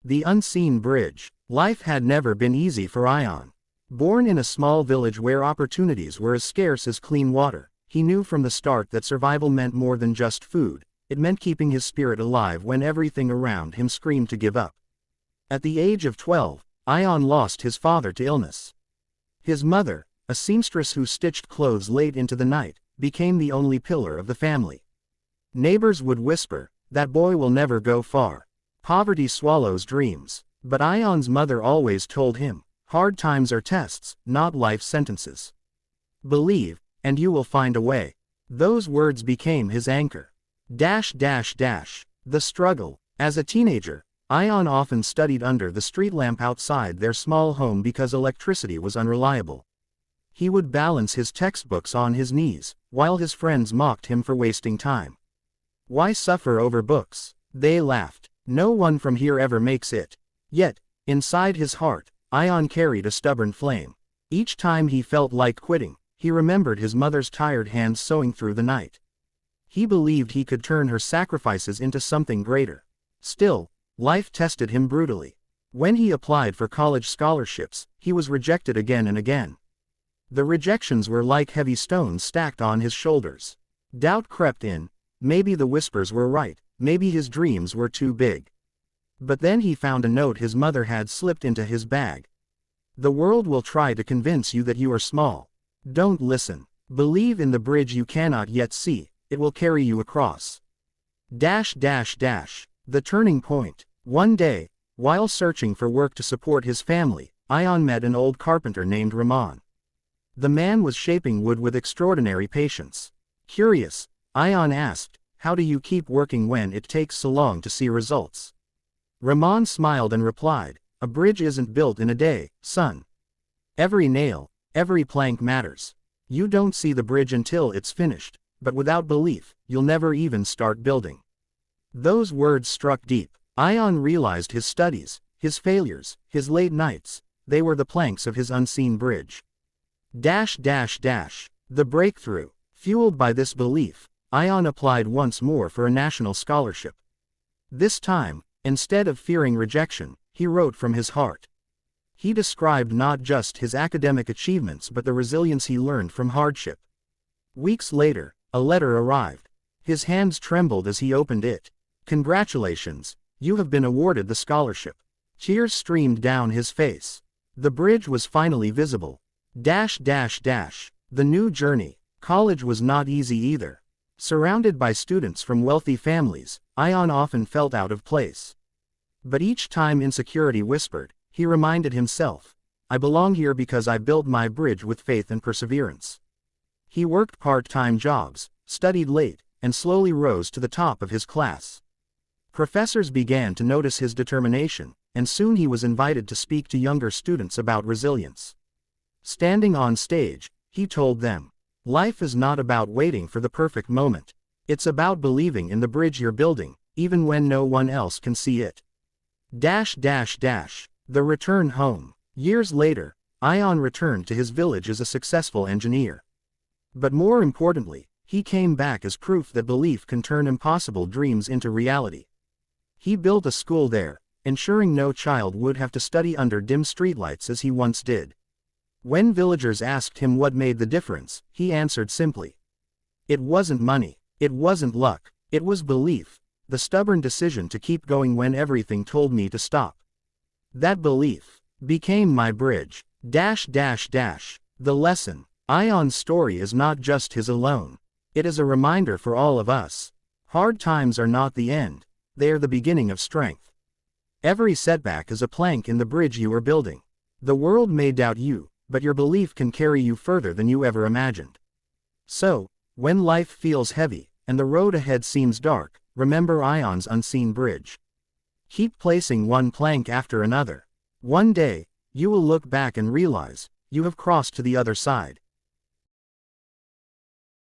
The unseen bridge. Life had never been easy for Ion. Born in a small village where opportunities were as scarce as clean water, he knew from the start that survival meant more than just food. It meant keeping his spirit alive when everything around him screamed to give up. At the age of 12, Ion lost his father to illness. His mother, a seamstress who stitched clothes late into the night, became the only pillar of the family. Neighbors would whisper, "That boy will never go far. Poverty swallows dreams." But Ion's mother always told him, "Hard times are tests, not life sentences. Believe, and you will find a way." Those words became his anchor. The struggle. As a teenager, Ion often studied under the street lamp outside their small home because electricity was unreliable. He would balance his textbooks on his knees, while his friends mocked him for wasting time. "Why suffer over books?" they laughed. "No one from here ever makes it." Yet, inside his heart, Ion carried a stubborn flame. Each time he felt like quitting, he remembered his mother's tired hands sewing through the night. He believed he could turn her sacrifices into something greater. Still, life tested him brutally. When he applied for college scholarships, he was rejected again and again. The rejections were like heavy stones stacked on his shoulders. Doubt crept in. Maybe the whispers were right, maybe his dreams were too big. But then he found a note his mother had slipped into his bag. "The world will try to convince you that you are small. Don't listen. Believe in the bridge you cannot yet see. It will carry you across." The turning point. One day, while searching for work to support his family, Ion met an old carpenter named Ramon. The man was shaping wood with extraordinary patience. Curious, Ion asked, "How do you keep working when it takes so long to see results?" Ramon smiled and replied, "A bridge isn't built in a day, son. Every nail, every plank matters. You don't see the bridge until it's finished, but without belief, you'll never even start building." Those words struck deep. Ion realized his studies, his failures, his late nights, they were the planks of his unseen bridge. The breakthrough. Fueled by this belief, Ion applied once more for a national scholarship. This time, instead of fearing rejection, he wrote from his heart. He described not just his academic achievements but the resilience he learned from hardship. Weeks later, a letter arrived. His hands trembled as he opened it. "Congratulations, you have been awarded the scholarship." Tears streamed down his face. The bridge was finally visible. The new journey. College was not easy either. Surrounded by students from wealthy families, Ion often felt out of place. But each time insecurity whispered, he reminded himself, "I belong here because I built my bridge with faith and perseverance." He worked part-time jobs, studied late, and slowly rose to the top of his class. Professors began to notice his determination, and soon he was invited to speak to younger students about resilience. Standing on stage, he told them, "Life is not about waiting for the perfect moment. It's about believing in the bridge you're building, even when no one else can see it." The return home. Years later, Ion returned to his village as a successful engineer. But more importantly, he came back as proof that belief can turn impossible dreams into reality. He built a school there, ensuring no child would have to study under dim streetlights as he once did. When villagers asked him what made the difference, he answered simply, "It wasn't money, it wasn't luck, it was belief, the stubborn decision to keep going when everything told me to stop. That belief became my bridge." The lesson. Ion's story is not just his alone. It is a reminder for all of us. Hard times are not the end, they are the beginning of strength. Every setback is a plank in the bridge you are building. The world may doubt you, but your belief can carry you further than you ever imagined. So, when life feels heavy, and the road ahead seems dark, remember Ion's unseen bridge. Keep placing one plank after another. One day, you will look back and realize, you have crossed to the other side.